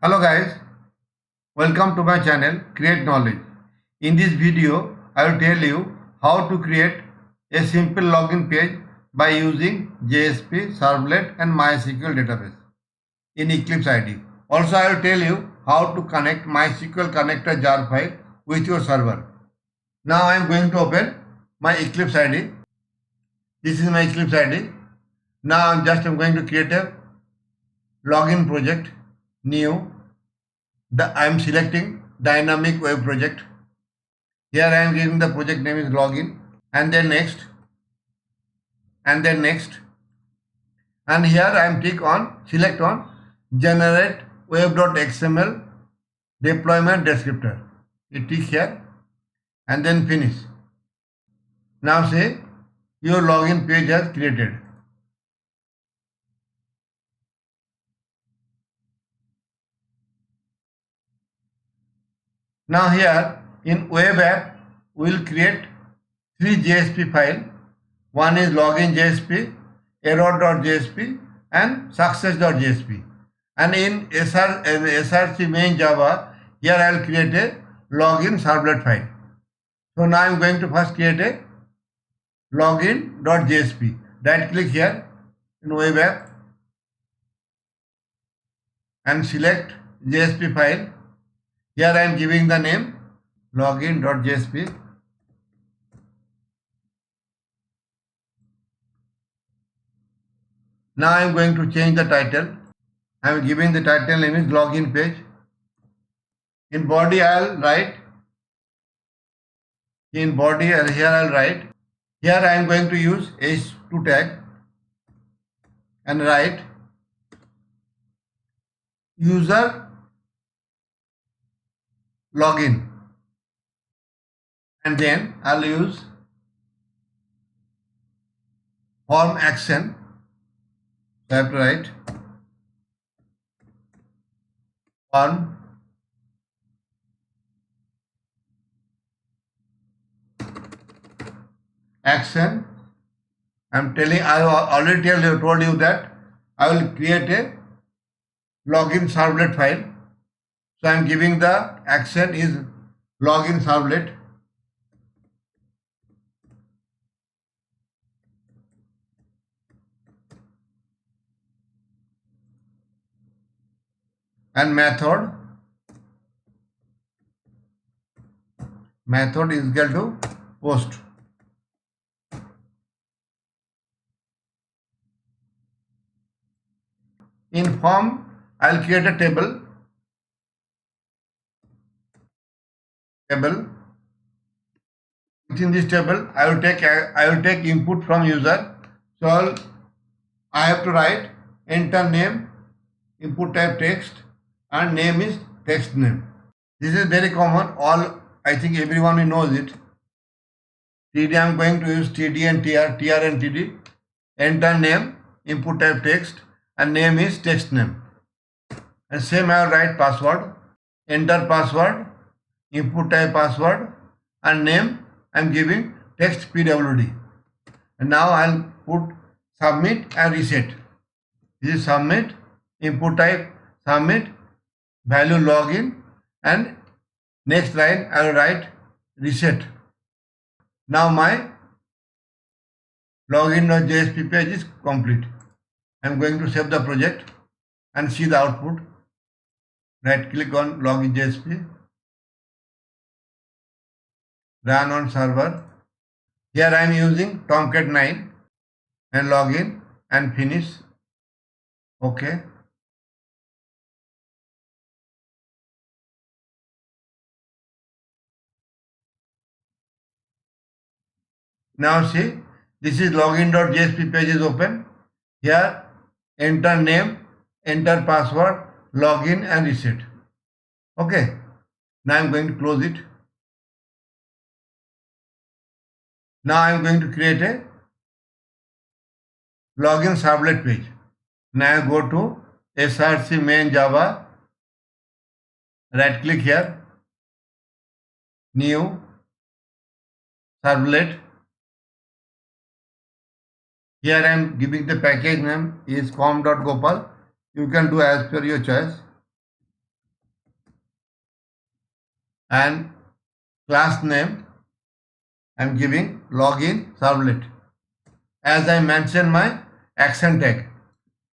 Hello guys, welcome to my channel Create Knowledge. In this video, I will tell you how to create a simple login page by using JSP Servlet and MySQL database in Eclipse IDE. Also, I will tell you how to connect MySQL Connector jar file with your server. Now I am going to open my Eclipse IDE. This is my Eclipse IDE. Now I'm going to create a login project, new. I am selecting dynamic web project. Here I am giving the project name is login, and then next, and then next, and here I am select on generate web.xml deployment descriptor. You tick here and then finish. Now say your login page has created. Now here in web app we will create 3 JSP file. One is login JSP, error.jsp and success.jsp. And in src main Java, here I will create a login servlet file. So now I am going to first create a login.jsp. Right click here in web app and select JSP file. Here I am giving the name login.jsp. Now I am going to change the title. I am giving the title name is login page. In body I will write. In body here I will write. Here I am going to use h2 tag and write user login, and then I'll use form action. So I have to write form action. I already told you that I will create a login servlet file. So I am giving the action is login servlet. And method is equal to post. In form, I will create a table. Within this table, I will take input from user. So I have to write enter name, input type text, and name is text name. This is very common. I think everyone knows it. TD I am going to use TD and TR and TD. Enter name, input type text, and name is text name. And same I will write password. Enter password, input type password, and name I am giving text PWD. And now I will put submit and reset. This is submit, input type submit, value login, and next line I will write reset. Now my login.jsp page is complete. I am going to save the project and see the output. Right click on login JSP, run on server. Here I am using Tomcat 9 and login and finish. Okay. Now see, this is login.jsp page is open. Here enter name, enter password, login and reset. Okay. Now I am going to close it. Now I am going to create a login servlet page. Now go to src main Java, right click here, new servlet. Here I am giving the package name is com.gopal. You can do as per your choice. and class name I am giving login servlet. As I mentioned my action tag,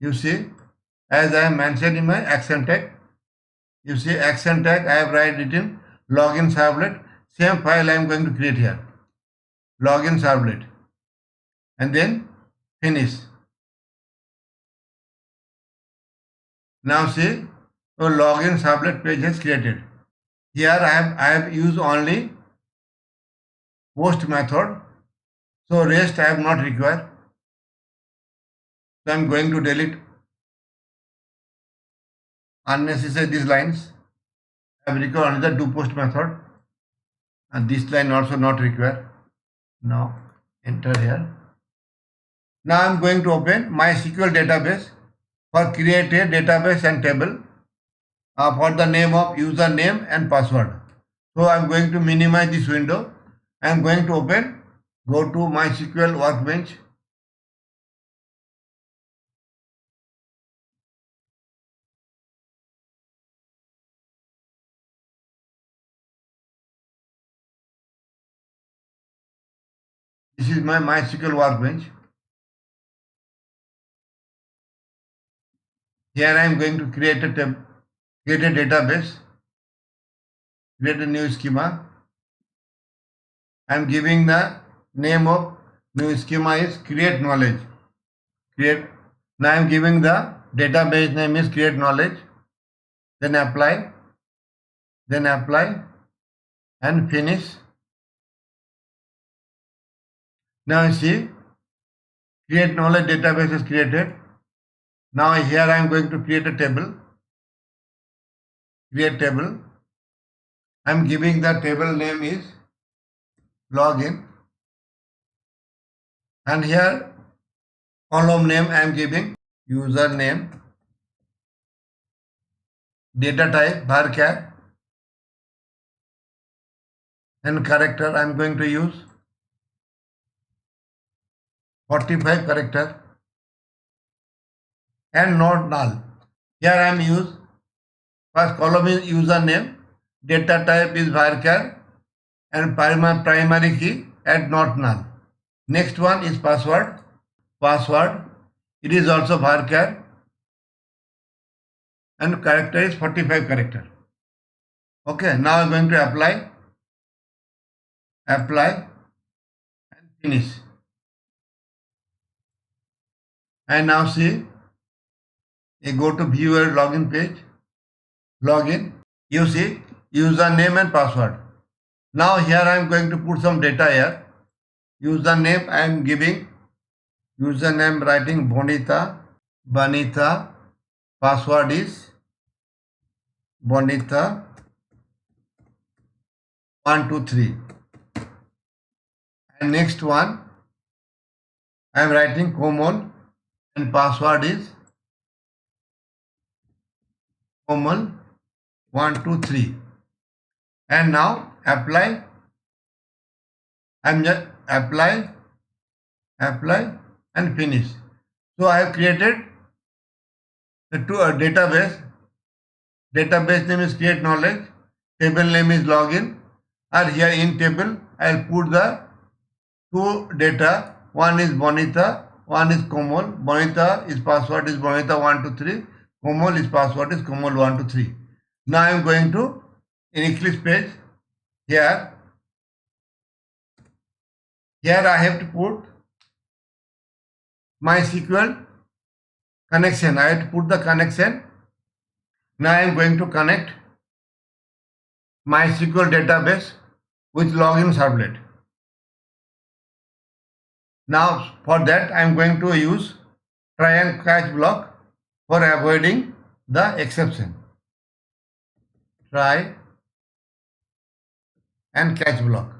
you see, as I mentioned in my action tag, you see action tag I have written login servlet. Same file I am going to create here, login servlet, and then finish. Now see, so login servlet page is created. Here I have used only post method, so rest I have not required. So I am going to delete unnecessary these lines. I have required only the do post method, and this line also not required. Now enter here. Now I am going to open MySQL database for create a database and table for the name of username and password. So I am going to minimize this window. I am going to open, go to MySQL Work Bench. This is my MySQL Work Bench. Here I am going to create a database, create a new schema. I am giving the name of new schema is create knowledge. Create. Now I am giving the database name is create knowledge. Then apply and finish. Now you see create knowledge database is created. Now here I am going to create a table. Create table. I am giving the table name is login, and here column name I am giving username, data type varchar, and character I am going to use 45 character and not null. Here I am use first column is username, data type is varchar, and primary key and not null. Next one is password. It is also varchar, and character is 45 character. Okay, now I am going to apply and finish. And now see, you go to viewer login page, login, you see username and password. Now here I am going to put some data here. Username I am giving, username writing Bonita, password is Bonita 123, and next one I am writing Komal and password is Komal 123, and now apply. I am just apply and finish. So I have created the database. Database name is create knowledge, table name is login, and here in table I will put the two data. One is Bonita, one is Komal. Bonita is password is Bonita 123. Komal is password is Komal 123. Now I am going to in Eclipse page. Here I have to put MySQL connection. I have to put the connection. Now I am going to connect MySQL database with login servlet. Now for that I am going to use try and catch block for avoiding the exception. Try and catch block.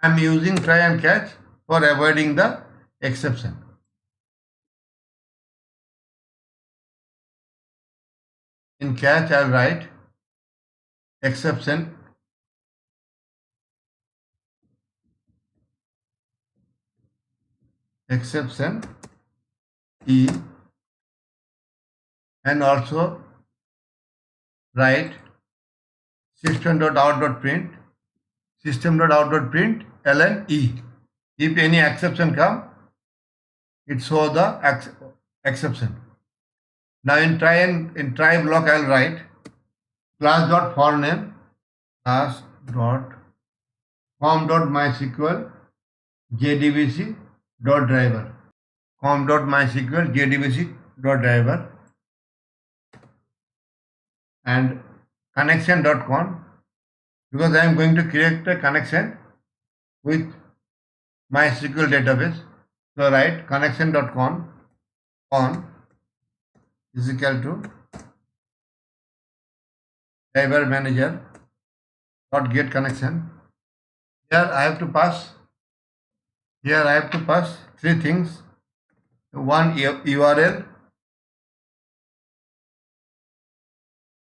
I am using try and catch for avoiding the exception. In catch I will write exception exception E, and also write system.out.print ln E. If any exception come, it shows the exception. Now in try block I will write class.forName class.form.mysql JDBC.driver form.mysql JDBC.driver and connection.con, because I am going to create a connection with MySQL database. So write connection.con on is equal to driver manager dot get connection. Here I have to pass three things. One URL,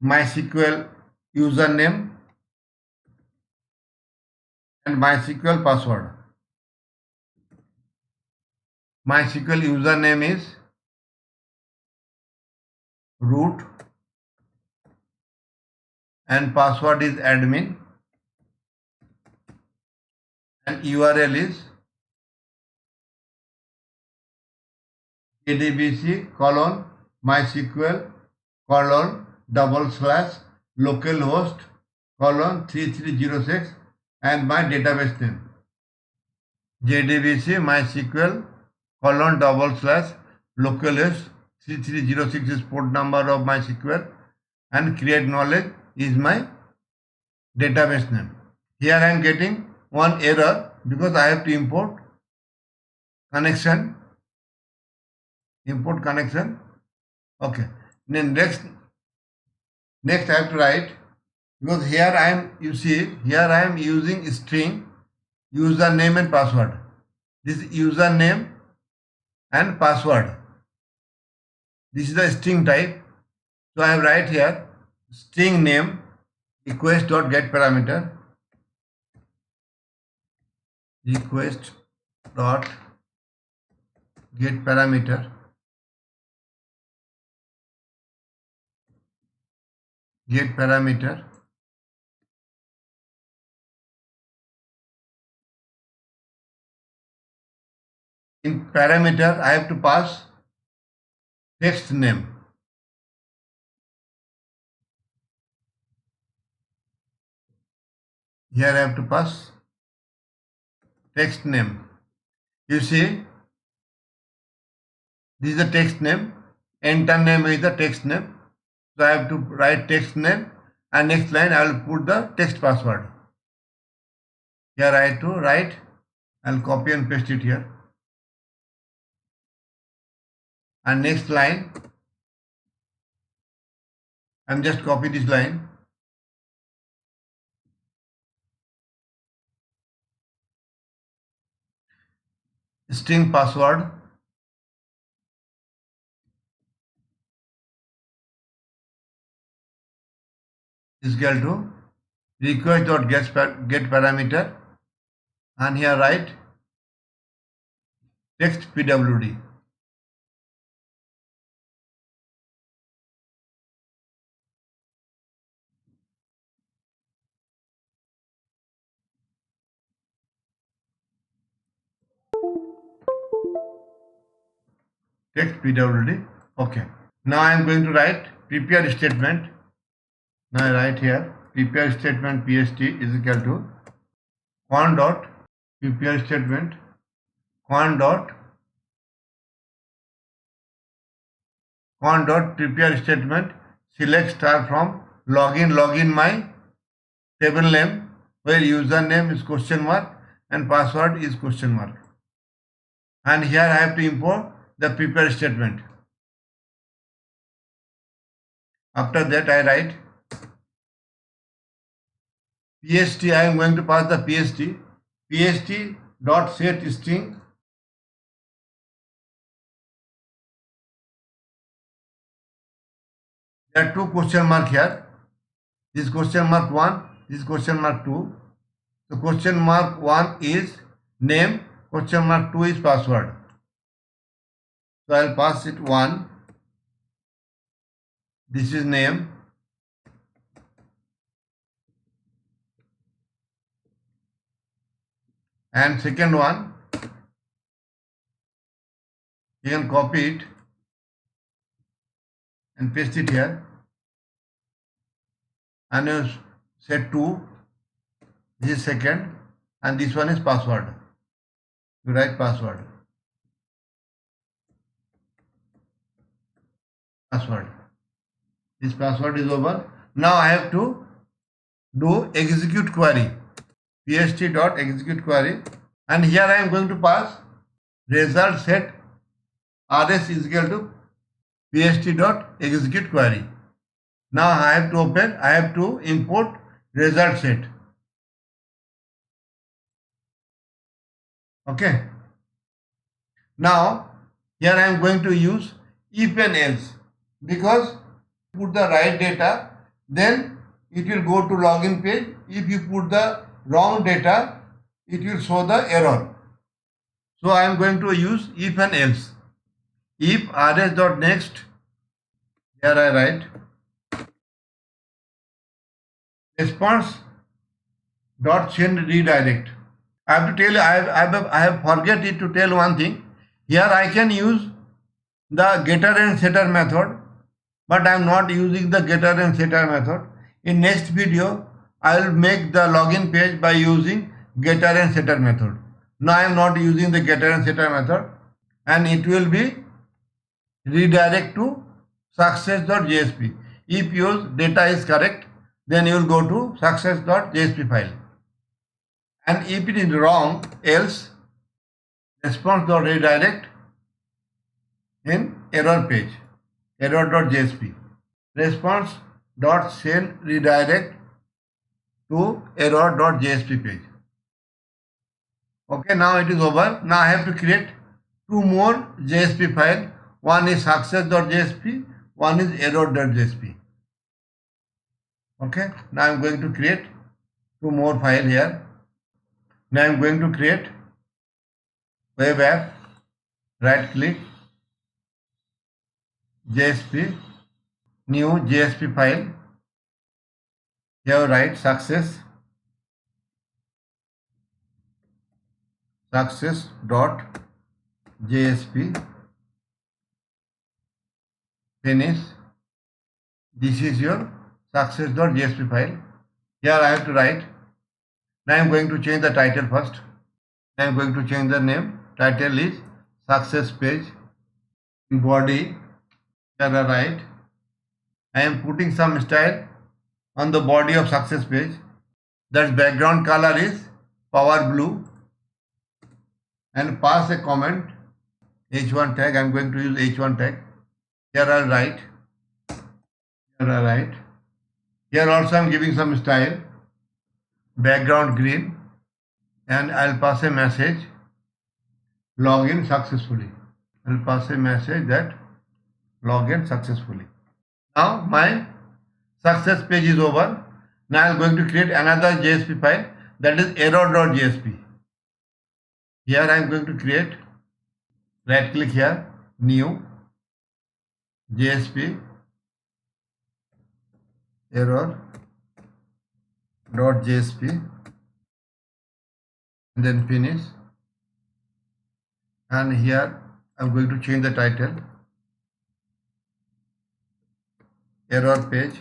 MySQL username, and MySQL password. MySQL username is root and password is admin, and URL is JDBC MySQL /localhost 3306 and my database name JDBC MySQL /localhost 3306 is port number of MySQL, and create knowledge is my database name. Here I am getting one error because I have to import connection. Okay. Then next I have to write, because here I am using string username and password. This username and password. This is the string type. So I write here string name request.get parameter request.get parameter get parameter in parameter I have to pass text name. Here I have to pass text name. You see, this is the text name, enter name is the text name. So I have to write text name, and next line I will put the text password. Here I have to write, I will copy and paste it here. And next line, I am just copy this line. String password is equal to request.get parameter, and here write text pwd. Text pwd. Okay. Now I am going to write prepare statement. Now I write here prepare statement pst is equal to con dot prepare statement prepare statement select star from login my table name, where username is question mark and password is question mark. And here I have to import the prepare statement. After that I write PST. I am going to pass the PST dot set string there are two question mark here. This question mark 1, this question mark 2. So question mark 1 is name, question mark 2 is password. So I'll pass it 1. This is name. And second one, you can copy it and paste it here. And you set 2. This is second. And this one is password. You write password. Password. This password is over. Now I have to do execute query. pst.execute query. And here I am going to pass result set rs is equal to pst.execute query. Now I have to import result set. Okay. Now here I am going to use if and else, because put the right data, then it will go to login page. If you put the wrong data, it will show the error. So I am going to use if and else. If rs.next, here I write response dot send redirect. I have to tell you, I have forget it to tell one thing. Here I can use the getter and setter method, but I am not using the getter and setter method. In next video, I will make the login page by using getter and setter method. Now I am not using the getter and setter method, and it will be redirect to success.jsp. If your data is correct, then you will go to success.jsp file. And if it is wrong, else response.redirect in error page, error.jsp. Response.send redirect to error.jsp page. Okay, now it is over. Now I have to create 2 more JSP file. One is success.jsp, one is error.jsp. Okay, now I am going to create 2 more file here. Now I am going to create web app, right click, JSP, new JSP file. Here write success dot JSP, finish. This is your success.jsp file. Here I have to write. Now I am going to change the title first. I am going to change the name. Title is success page. In body, here I write. I am putting some style on the body of success page. That background color is power blue. And pass a comment, h1 tag. I am going to use h1 tag. Here I write. Here I write. Here also I am giving some style. Background green. And I will pass a message, login successfully. I will pass a message that login successfully. Now my success page is over. Now I am going to create another JSP file, that is error.jsp. Here I am going to create, right click here, new JSP error.jsp, and then finish. And here I am going to change the title, error page.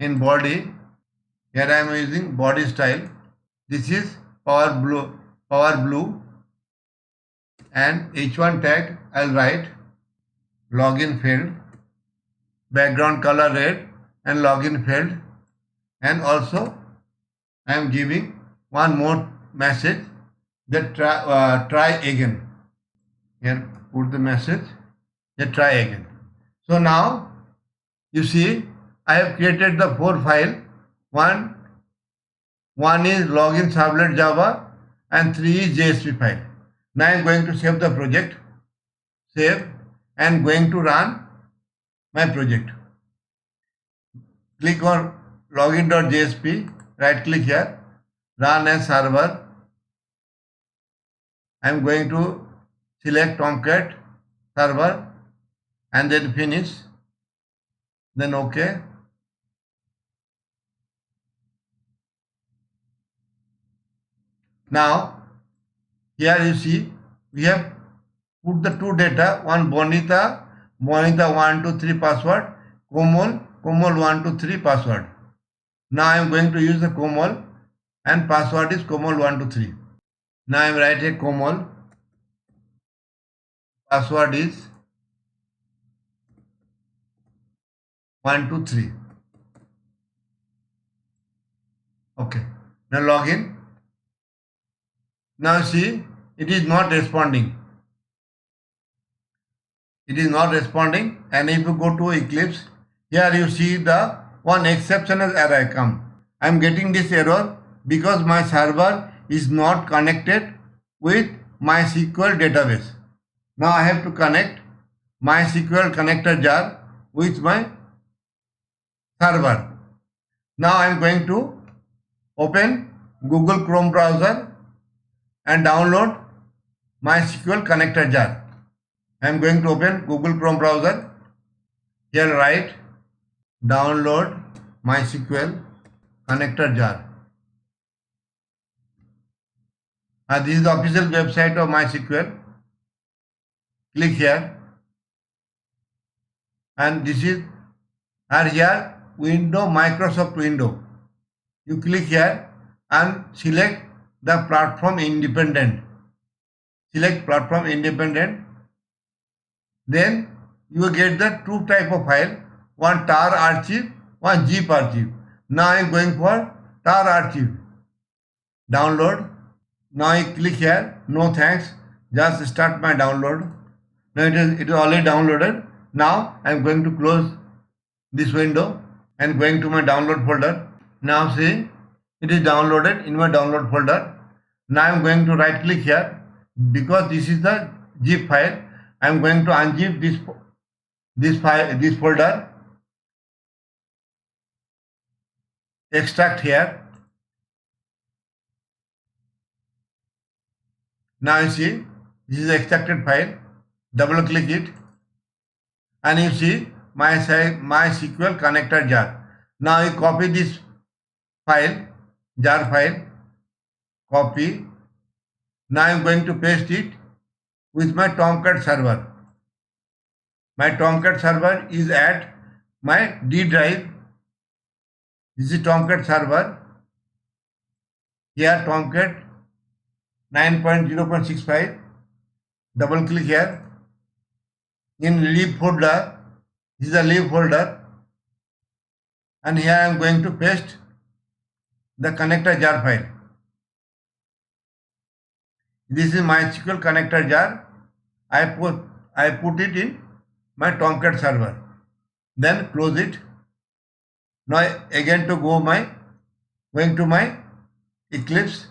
In body, here I am using body style. This is power blue, and h1 tag I will write login field, background color red, and login field. And also I am giving one more message, that try again. Here put the message, that try again. So now you see I have created the 4 file. One is login servlet Java, and 3 is JSP file. Now I am going to save the project. Save, and going to run my project. Click on login.jsp, right click here, run as server. I am going to select Tomcat server and then finish, then OK. Now here you see we have put the two data, one Bonita 123 password, Komal 123 password. Now I am going to use the Komal and password is Komal 123. Now I am writing Komal, password is 123. Okay. Now log in. Now see it is not responding. It is not responding, and if you go to Eclipse, here you see the one exceptional error come. I am getting this error because my server is not connected with MySQL database. Now I have to connect MySQL connector jar with my server. Now I am going to open Google Chrome browser and download MySQL connector jar. I am going to open Google Chrome browser. Here write download MySQL connector jar. This is the official website of MySQL. Click here, and this is here window, Microsoft window. You click here and select the platform independent. Select platform independent. Then you will get the two type of file, one tar archive, one zip archive. Now I am going for tar archive. Download. Now I click here. No thanks. Just start my download. Now it is already downloaded. Now I am going to close this window and going to my download folder. Now see it is downloaded in my download folder. Now I am going to right click here because this is the zip file. I am going to unzip this folder, extract here. Now you see this is the extracted file. Double click it and you see MySQL connector jar. Now you copy this file, jar file, copy. Now I am going to paste it with my Tomcat server. My Tomcat server is at my D drive. This is Tomcat server. Here Tomcat 9.0.65. Double click here. In lib folder, this is a lib folder. And here I am going to paste the connector jar file. This is MySQL connector jar. I put it in my Tomcat server. Then close it. Now again to going to my Eclipse.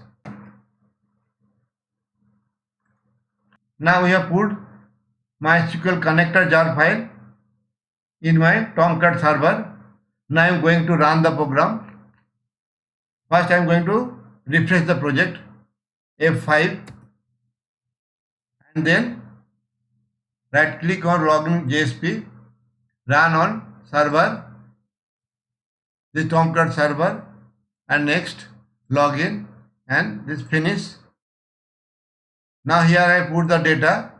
Now we have put MySQL connector jar file in my Tomcat server. Now I am going to run the program. First I am going to refresh the project. F5 and then right click on login JSP, run on server, this Tomcat server, and next login and this finish. Now here I put the data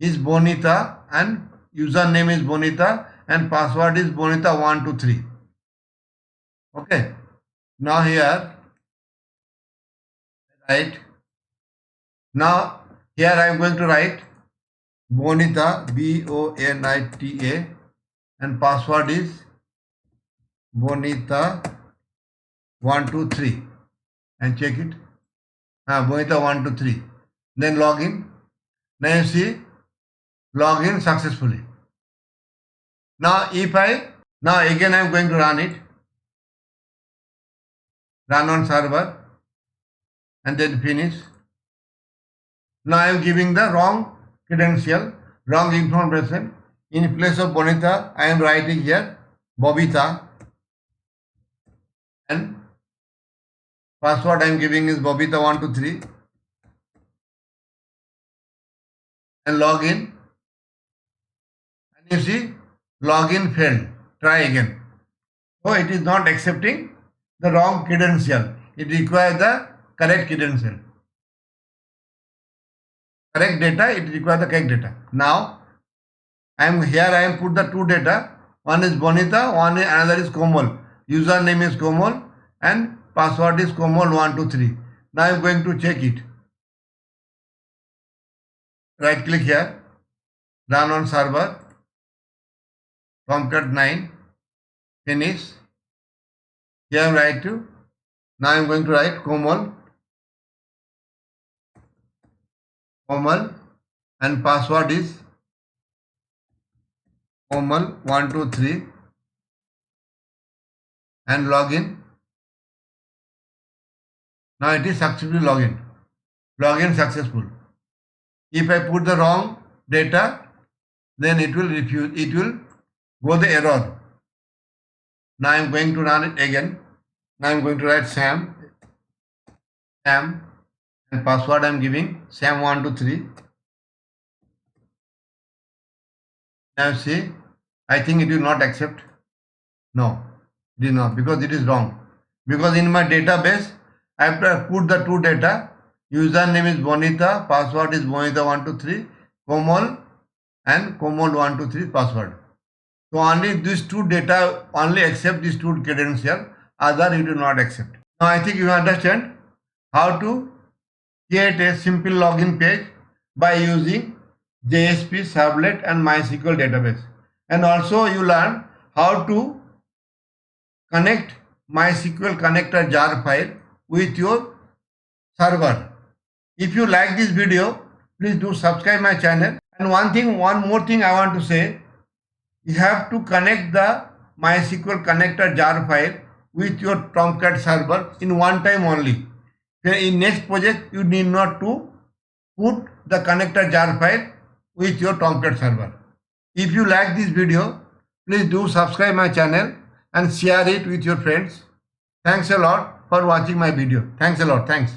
is Bonita and username is Bonita and password is Bonita123. Okay. Now here write. Now here I am going to write Bonita Bonita and password is Bonita123 and check it. Bonita123. Then login. Now you see login successfully. Now now again I am going to run it. Run on server and then finish. Now I am giving the wrong credential, wrong information. In place of Bonita, I am writing here Bobita and password I am giving is Bobita123. and log in, and you see login failed. Try again. So it is not accepting the wrong credential. It requires the correct credential. Correct data, it requires the correct data. Now I am put the two data. One is Bonita, another is Komal. Username is Komal and password is Komal123. Now I am going to check it. Right click here, run on server, Tomcat 9, finish. Here I am write to. Now I am going to write Komal and password is Komal123 and login. Now it is successfully login. Login successful. If I put the wrong data, then it will refuse. It will go the error. Now I am going to run it again. Now I am going to write Sam, and password I am giving Sam123. Now see, I think it will not accept. No, it is not, because it is wrong. Because in my database, I have to put the two data. Username is Bonita, password is Bonita123, Komal and Komal123 password. So only these two data only accept these two credentials, other you do not accept. Now I think you understand how to create a simple login page by using JSP Servlet and MySQL database. And also you learn how to connect MySQL Connector jar file with your server. If you like this video, please do subscribe my channel. And one more thing I want to say, you have to connect the MySQL Connector jar file with your Tomcat server in one time only. Then in next project, you need not to put the connector jar file with your Tomcat server. If you like this video, please do subscribe my channel and share it with your friends. Thanks a lot for watching my video. Thanks a lot. Thanks.